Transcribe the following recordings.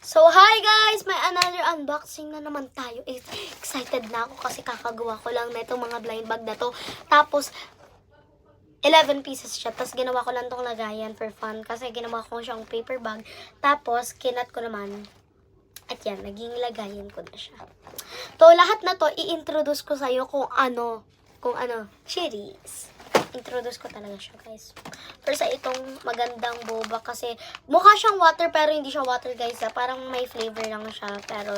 So, hi guys! May another unboxing na naman tayo. Excited na ako kasi kakagawa ko lang na itong mga blind bag na to. Tapos, 11 pieces siya. Tapos, ginawa ko lang itong lagayan for fun. Kasi ginawa ko siyang paper bag. Tapos, kinat ko naman. At yan, naging lagayan ko na siya. To, lahat na to, i-introduce ko sa'yo kung ano, cherries. Introduce ko talaga siya, guys. First, itong magandang boba kasi mukha siyang water pero hindi siya water, guys. Parang may flavor lang siya pero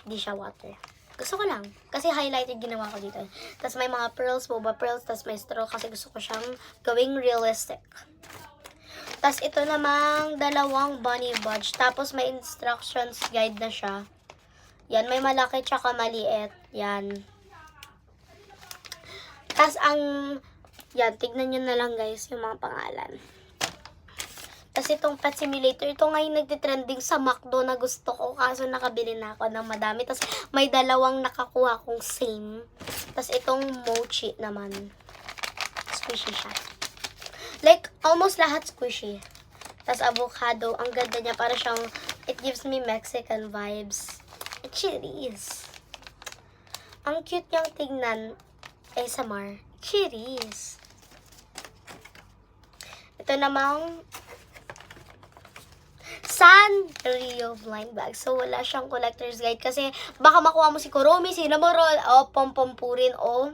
hindi siya water. Gusto ko lang. Kasi highlighted ginawa ko dito. Tapos may mga pearls, boba pearls. Tapos may straw kasi gusto ko siyang gawing realistic. Tapos ito namang dalawang bunny budge. Tapos may instructions guide na siya. Yan, may malaki tsaka maliit. Yan. Tapos yan, tignan nyo na lang guys yung mga pangalan. Tapos itong pet simulator, ito ngayon nagtitrending sa McDo na gusto ko. Kaso nakabili na ako ng madami. Tapos may dalawang nakakuha kong same. Tapos itong mochi naman. Squishy siya. Like, almost lahat squishy. Tapos avocado, ang ganda niya. Para siyang, it gives me Mexican vibes. Cherries. Ang cute niyang tignan. ASMR. Cherries. Ito namang Sanrio blind bag. So, wala siyang collector's guide kasi baka makuha mo si Kuromi, si Namorol, o Pompompurin, o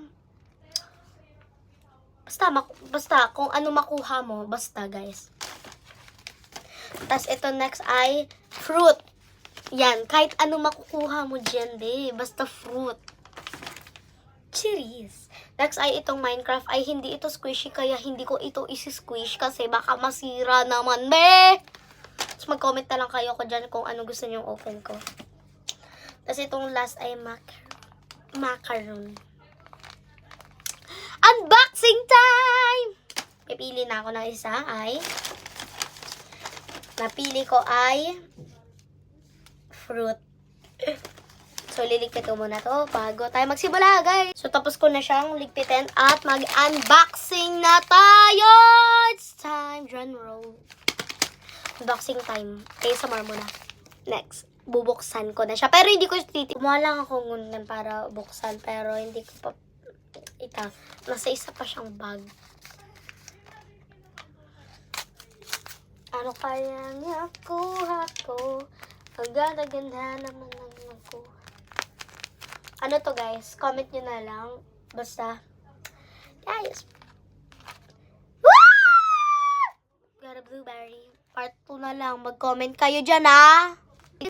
basta kung ano makuha mo, basta guys. Tapos ito next ay fruit. Yan, kahit ano makukuha mo dyan, basta fruit. Cherries. Next ay itong Minecraft. Ay, hindi ito squishy, kaya hindi ko ito isi-squish kasi baka masira naman, Tapos mag-comment na lang kayo ko dyan kung ano gusto nyong open ko. Tapos itong last ay macaron. Unboxing time! Pipili na ako ng isa ay napili ko ay fruit. So, liligpit ko muna to bago tayo magsimula, guys. So, tapos ko na siyang ligpitin at mag-unboxing na tayo! It's time, drum roll. Unboxing time. Kaya samar muna. Next, bubuksan ko na siya. Pero hindi ko kumuha lang ako ngunyan para buksan. Pero hindi ko pa nasa isa pa siyang bag. Ano kaya nakuha ko? Ang ganda-ganda naman ang nakuha. Ano to guys? Comment nyo na lang. Basta. Guys. Woo! Got a blueberry. Part 2 na lang. Mag-comment kayo dyan, ha?